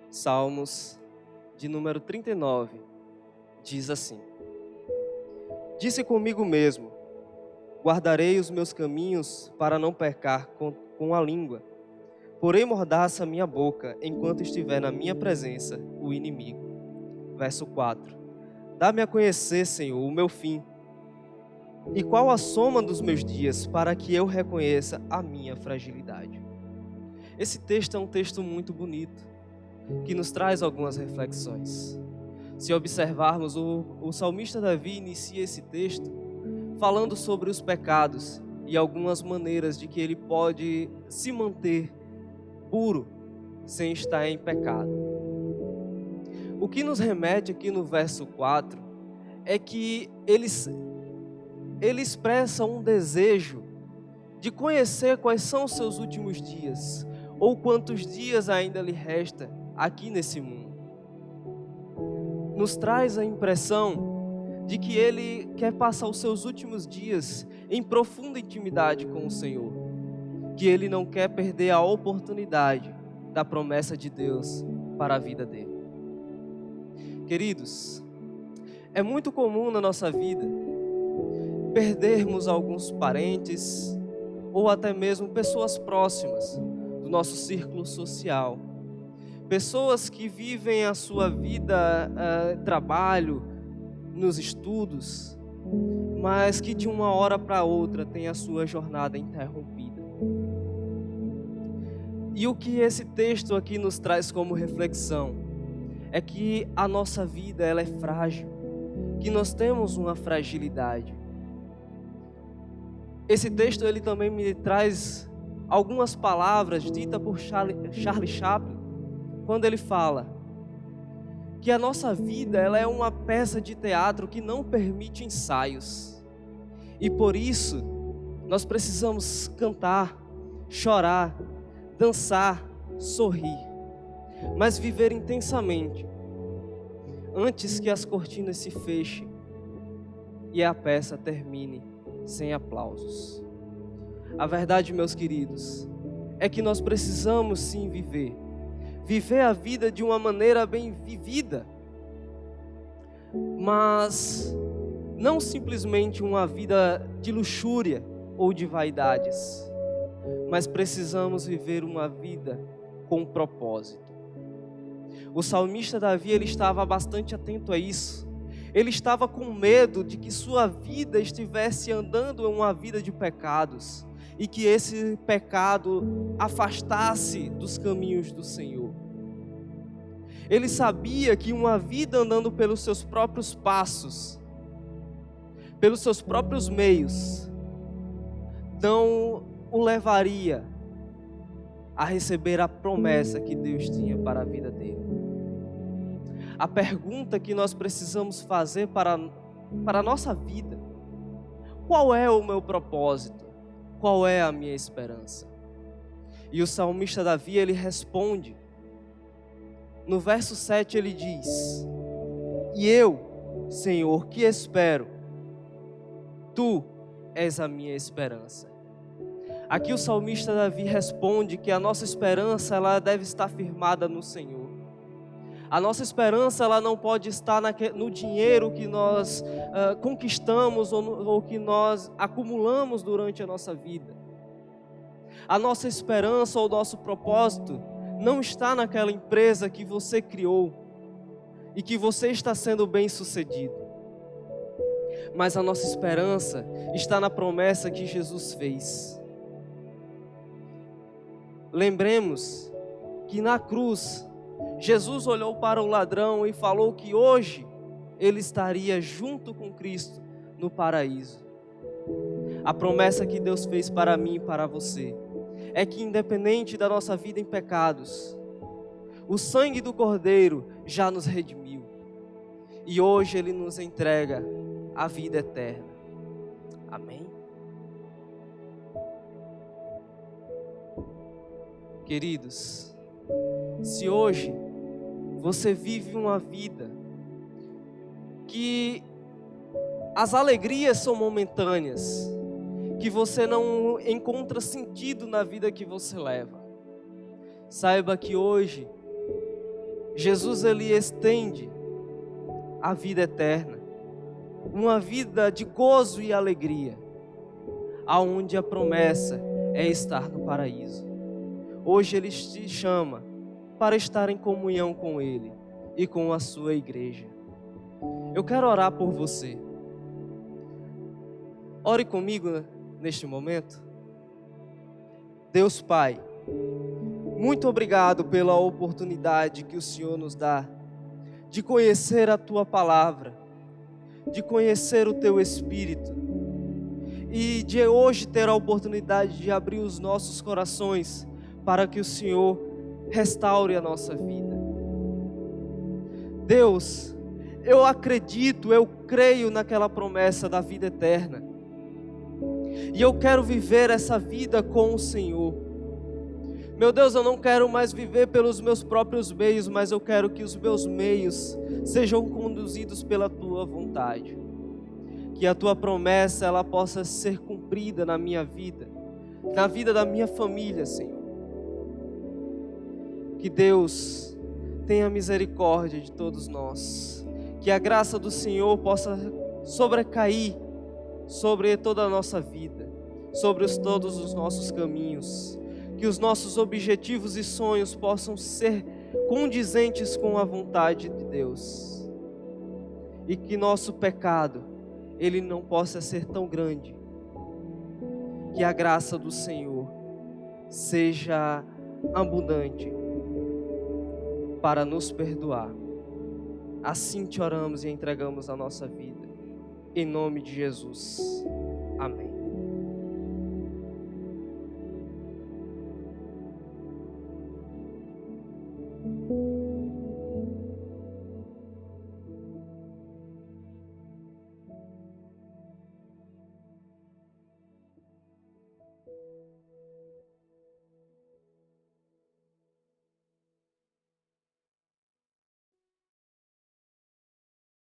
Salmos de número 39, diz assim: Disse comigo mesmo, guardarei os meus caminhos para não pecar com a língua. Porém mordaça a minha boca enquanto estiver na minha presença o inimigo. Verso 4. Dá-me a conhecer, Senhor, o meu fim, e qual a soma dos meus dias, para que eu reconheça a minha fragilidade. Esse texto é um texto muito bonito, que nos traz algumas reflexões. Se observarmos, o salmista Davi inicia esse texto falando sobre os pecados e algumas maneiras de que ele pode se manter puro sem estar em pecado. O que nos remete aqui no verso 4 é que ele expressa um desejo de conhecer quais são os seus últimos dias, ou quantos dias ainda lhe resta aqui nesse mundo. Nos traz a impressão de que ele quer passar os seus últimos dias em profunda intimidade com o Senhor, que ele não quer perder a oportunidade da promessa de Deus para a vida dele. Queridos, é muito comum na nossa vida perdermos alguns parentes ou até mesmo pessoas próximas do nosso círculo social. Pessoas que vivem a sua vida, trabalho, nos estudos, mas que de uma hora para outra tem a sua jornada interrompida. E o que esse texto aqui nos traz como reflexão é que a nossa vida ela é frágil, que nós temos uma fragilidade. Esse texto ele também me traz algumas palavras ditas por Charlie Chaplin, quando ele fala que a nossa vida ela é uma peça de teatro que não permite ensaios. E por isso, nós precisamos cantar, chorar, dançar, sorrir, mas viver intensamente, antes que as cortinas se fechem e a peça termine sem aplausos. A verdade, meus queridos, é que nós precisamos sim viver a vida de uma maneira bem vivida, mas não simplesmente uma vida de luxúria ou de vaidades, mas precisamos viver uma vida com propósito. O salmista Davi, ele estava bastante atento a isso. Ele estava com medo de que sua vida estivesse andando em uma vida de pecados e que esse pecado afastasse dos caminhos do Senhor. Ele sabia que uma vida andando pelos seus próprios passos, pelos seus próprios meios, não o levaria a receber a promessa que Deus tinha para a vida dele. A pergunta que nós precisamos fazer para a nossa vida: qual é o meu propósito? Qual é a minha esperança? E o salmista Davi, ele responde. No verso 7 ele diz: E eu, Senhor, que espero? Tu és a minha esperança. Aqui o salmista Davi responde que a nossa esperança ela deve estar firmada no Senhor. A nossa esperança ela não pode estar no dinheiro que nós conquistamos ou que nós acumulamos durante a nossa vida. A nossa esperança ou nosso propósito não está naquela empresa que você criou e que você está sendo bem-sucedido. Mas a nossa esperança está na promessa que Jesus fez. Lembremos que na cruz, Jesus olhou para o ladrão e falou que hoje ele estaria junto com Cristo no paraíso. A promessa que Deus fez para mim e para você é que independente da nossa vida em pecados, o sangue do Cordeiro já nos redimiu. E hoje Ele nos entrega a vida eterna. Amém? Queridos, se hoje você vive uma vida que as alegrias são momentâneas, que você não encontra sentido na vida que você leva, saiba que hoje Jesus, ele estende a vida eterna, uma vida de gozo e alegria, aonde a promessa é estar no paraíso. Hoje ele te chama para estar em comunhão com ele e com a sua igreja. Eu quero orar por você. Ore comigo neste momento. Deus Pai, muito obrigado pela oportunidade que o Senhor nos dá de conhecer a Tua palavra, de conhecer o Teu Espírito e de hoje ter a oportunidade de abrir os nossos corações para que o Senhor restaure a nossa vida. Deus, eu acredito, eu creio naquela promessa da vida eterna. E eu quero viver essa vida com o Senhor. Meu Deus, eu não quero mais viver pelos meus próprios meios, mas eu quero que os meus meios sejam conduzidos pela Tua vontade. Que a Tua promessa, ela possa ser cumprida na minha vida, na vida da minha família, Senhor. Que Deus tenha misericórdia de todos nós. Que a graça do Senhor possa sobrecair sobre toda a nossa vida, sobre todos os nossos caminhos. Que os nossos objetivos e sonhos possam ser condizentes com a vontade de Deus. E que nosso pecado, ele não possa ser tão grande. Que a graça do Senhor seja abundante para nos perdoar. Assim te oramos e entregamos a nossa vida. Em nome de Jesus. Amém.